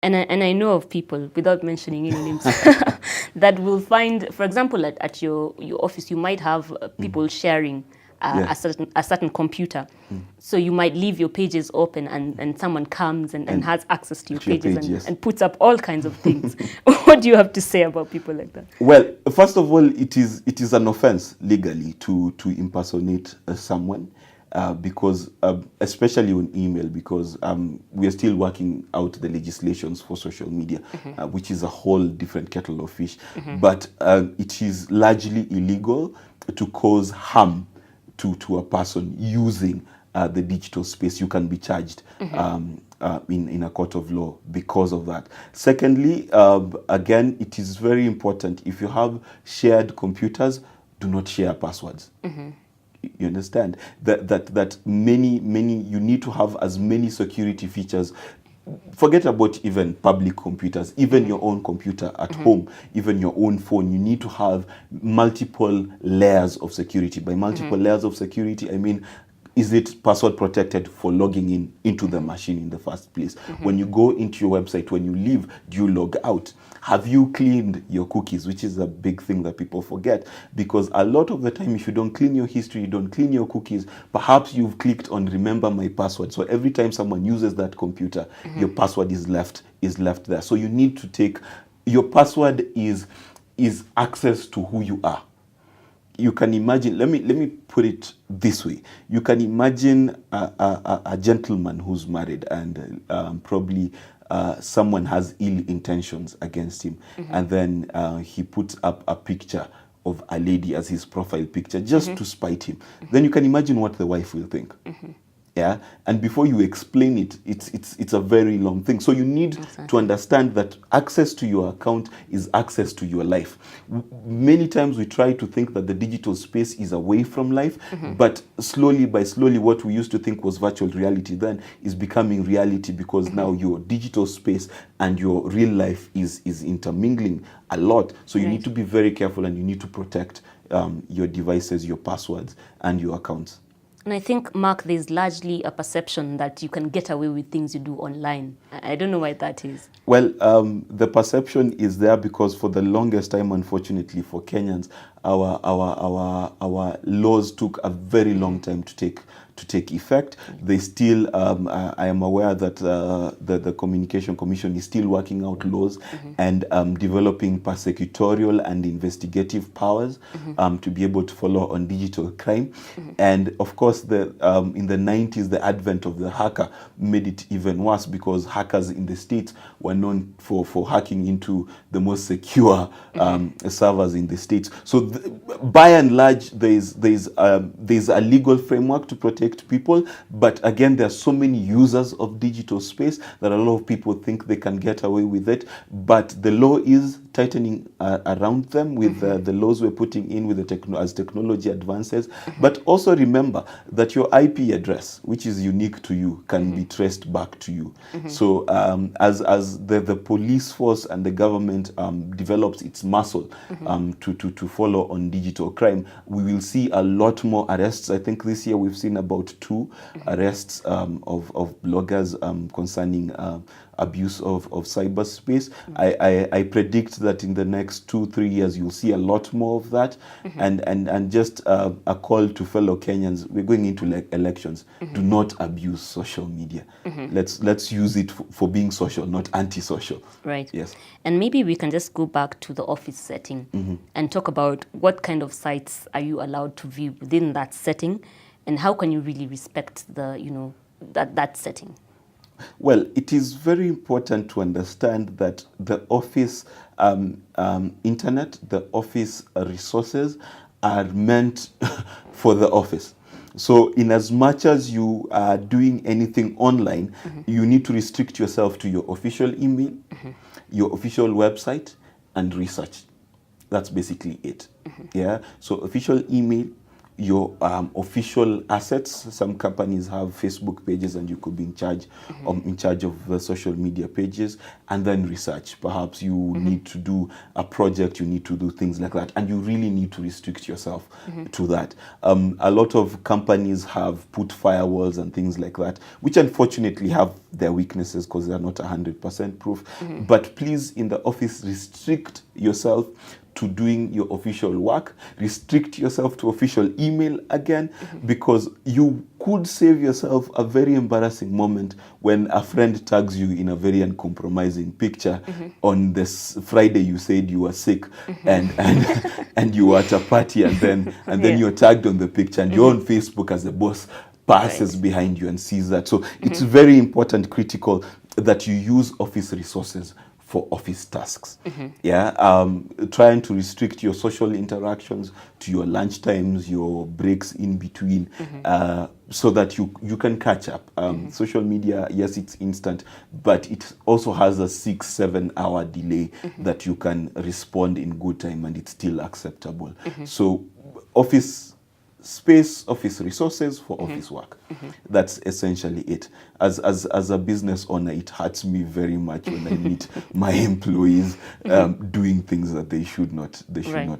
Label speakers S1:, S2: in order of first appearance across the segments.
S1: And I know of people, without mentioning any names, that will find, for example, at your office, you might have people sharing
S2: Yeah.
S1: a certain computer. So you might leave your pages open, and someone comes and has access to your
S2: To your
S1: pages
S2: page, yes.
S1: and puts up all kinds of things. What do you have to say about people like that?
S2: Well, first of all, it is an offense legally to impersonate someone, because especially on email, because we are still working out the legislations for social media, which is a whole different kettle of fish. But it is largely illegal to cause harm to a person using the digital space. You can be charged in a court of law because of that. Secondly, again, it is very important, if you have shared computers, do not share passwords. You understand that many you need to have as many security features. Forget about even public computers, even your own computer at home, even your own phone. You need to have multiple layers of security. By multiple layers of security, I mean, is it password protected for logging into the machine in the first place? When you go into your website, when you leave, do you log out? Have you cleaned your cookies, which is a big thing that people forget? Because a lot of the time, if you don't clean your history, you don't clean your cookies, perhaps you've clicked on remember my password. So every time someone uses that computer, your password is left there. So you need to take, your password is access to who you are. You can imagine, let me put it this way. You can imagine a gentleman who's married, and probably someone has ill intentions against him, and then he puts up a picture of a lady as his profile picture just to spite him. Then you can imagine what the wife will think. Yeah, and before you explain it, it's a very long thing. So you need to understand that access to your account is access to your life. Many times we try to think that the digital space is away from life, but slowly by slowly, what we used to think was virtual reality then is becoming reality, because now your digital space and your real life is intermingling a lot. So you need to be very careful, and you need to protect your devices, your passwords, and your accounts.
S1: And I think, Mark, there's largely a perception that you can get away with things you do online. I don't know why that is.
S2: Well, the perception is there because for the longest time, unfortunately for Kenyans, our laws took a very long time to take effect. They still, I am aware that the Communication Commission is still working out laws and developing prosecutorial and investigative powers to be able to follow on digital crime. And of course, in the 90s, the advent of the hacker made it even worse, because hackers in the States were known for hacking into the most secure servers in the States. So by and large, there's a legal framework to protect people, but again, there are so many users of digital space that a lot of people think they can get away with it, but the law is tightening around them with the laws we're putting in with as technology advances. But also remember that your IP address, which is unique to you, can be traced back to you. So as the police force and the government develops its muscle to follow on digital crime, we will see a lot more arrests. I think this year we've seen about 2 arrests of bloggers concerning abuse of cyberspace. I predict that in the next 2-3 years you'll see a lot more of that. And just a call to fellow Kenyans: we're going into elections. Do not abuse social media. Let's use it for being social, not anti-social.
S1: Right.
S2: Yes.
S1: And maybe we can just go back to the office setting and talk about what kind of sites are you allowed to view within that setting, and how can you really respect the that setting.
S2: Well, it is very important to understand that the office internet, the office resources are meant for the office. So in as much as you are doing anything online, you need to restrict yourself to your official email, your official website, and research. That's basically it. Yeah. So official email, your official assets. Some companies have Facebook pages, and you could be in charge of the social media pages. And then research. Perhaps you need to do a project, you need to do things like that, and you really need to restrict yourself to that. A lot of companies have put firewalls and things like that, which unfortunately have their weaknesses because they are not 100% proof. But please, in the office, restrict yourself to doing your official work, restrict yourself to official email again, because you could save yourself a very embarrassing moment when a friend tags you in a very uncompromising picture on this Friday you said you were sick, and you were at a party, and then you're tagged on the picture, and you're on Facebook as the boss passes behind you and sees that. So it's very important, critical, that you use office resources for office tasks. Trying to restrict your social interactions to your lunch times, your breaks in between, so that you can catch up. Social media, yes, it's instant, but it also has a 6-7 hour delay that you can respond in good time, and it's still acceptable. So office space, office resources for office work. That's essentially it. As a business owner, it hurts me very much when I meet my employees doing things that they should not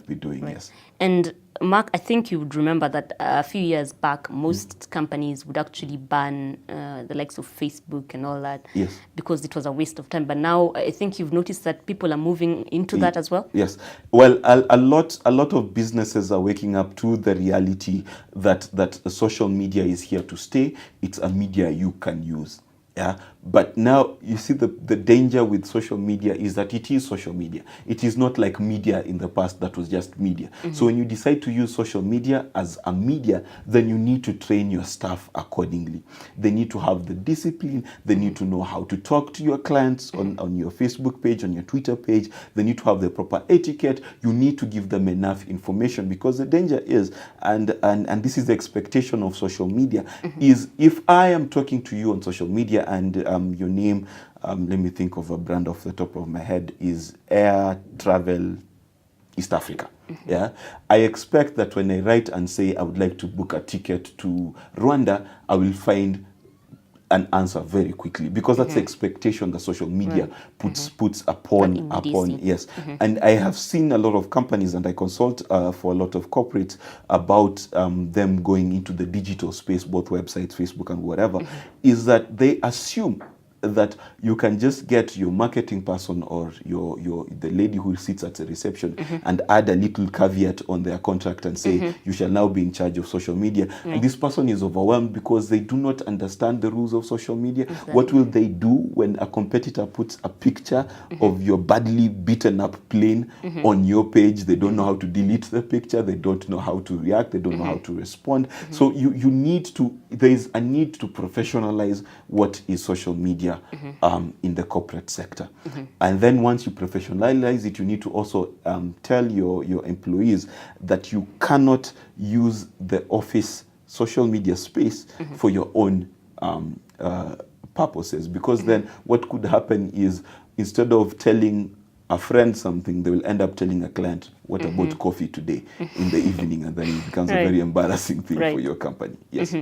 S2: be doing. Yes.
S1: And Mark, I think you would remember that a few years back, most companies would actually ban the likes of Facebook and all that, because it was a waste of time. But now I think you've noticed that people are moving into that as well.
S2: Yes. Well, a lot of businesses are waking up to the reality that social media is here to stay. It's a media you can use. Yeah, but now you see the danger with social media is that it is social media. It is not like media in the past that was just media. So when you decide to use social media as a media, then you need to train your staff accordingly. They need to have the discipline. They need to know how to talk to your clients on your Facebook page, on your Twitter page. They need to have the proper etiquette. You need to give them enough information, because the danger is, and this is the expectation of social media, is if I am talking to you on social media and your name, let me think of a brand off the top of my head, is Air Travel East Africa. I expect that when I write and say I would like to book a ticket to Rwanda, I will find an answer very quickly, because that's the expectation that social media puts upon yes. And I have seen a lot of companies, and I consult for a lot of corporates about them going into the digital space, both websites, Facebook and whatever, is that they assume that you can just get your marketing person or the lady who sits at the reception and add a little caveat on their contract and say you shall now be in charge of social media. And this person is overwhelmed because they do not understand the rules of social media. What will they do when a competitor puts a picture of your badly beaten up plane on your page? They don't know how to delete the picture. They don't know how to react. They don't know how to respond. So you need to, there is a need to professionalize what is social media in the corporate sector. And then once you professionalize it, you need to also tell your employees that you cannot use the office social media space for your own purposes, because then what could happen is, instead of telling a friend something, they will end up telling a client, what about coffee today in the evening? And then it becomes a very embarrassing thing for your company. Yes.